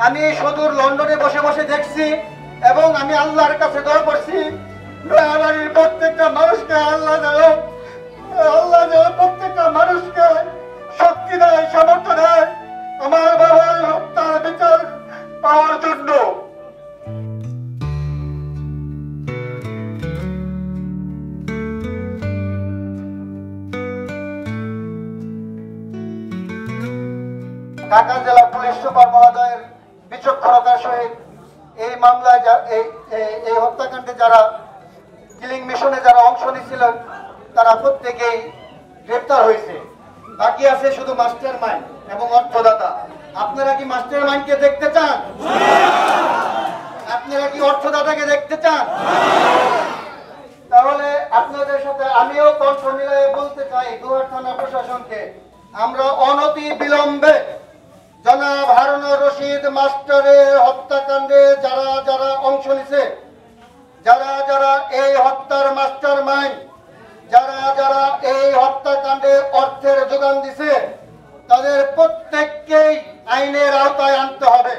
আমি সুদূর লন্ডনে বসে বসে দেখছি এবং আমি আল্লাহর কাছে দোয়া করছি নয়াবাড়ির প্রত্যেকটা মানুষকে আল্লাহ যেন প্রত্যেকটা মানুষকে শক্তি দেয়, সামর্থ্য দেয় আমার বাবার হত্যার বিচার পাওয়ার জন্য। ঢাকা জেলা পুলিশ সুপার মহোদয়ের বিচক্ষণতার সহিত এই মামলায় এই হত্যাকাণ্ডে যারা কিলিং মিশনে যারা অংশ নিয়েছিলেন তারা প্রত্যেকেই গ্রেপ্তার হয়েছে। বাকি আছে শুধু মাস্টার মাইন্ড এবং অর্থদাতা। আপনারা কি মাস্টার মাইন্ডকে দেখতে চান? আপনারা কি অর্থদাতাকে দেখতে চান? তাহলে আপনাদের সাথে আমিও কণ্ঠ মিলিয়ে বলতে চাই দুয়ার থানা প্রশাসনকে, আমরা অনতি বিলম্বে জনাব হারুনুর রশিদ মাস্টারের হত্যাকাণ্ডে যারা যারা অংশ নিছে, যারা যারা এই হত্যার মাস্টার মাইন্ড, যারা যারা এই হত্যাকাণ্ডে অর্থের যোগান দিছে, তাদের প্রত্যেককেই আইনের আওতায় আনতে হবে।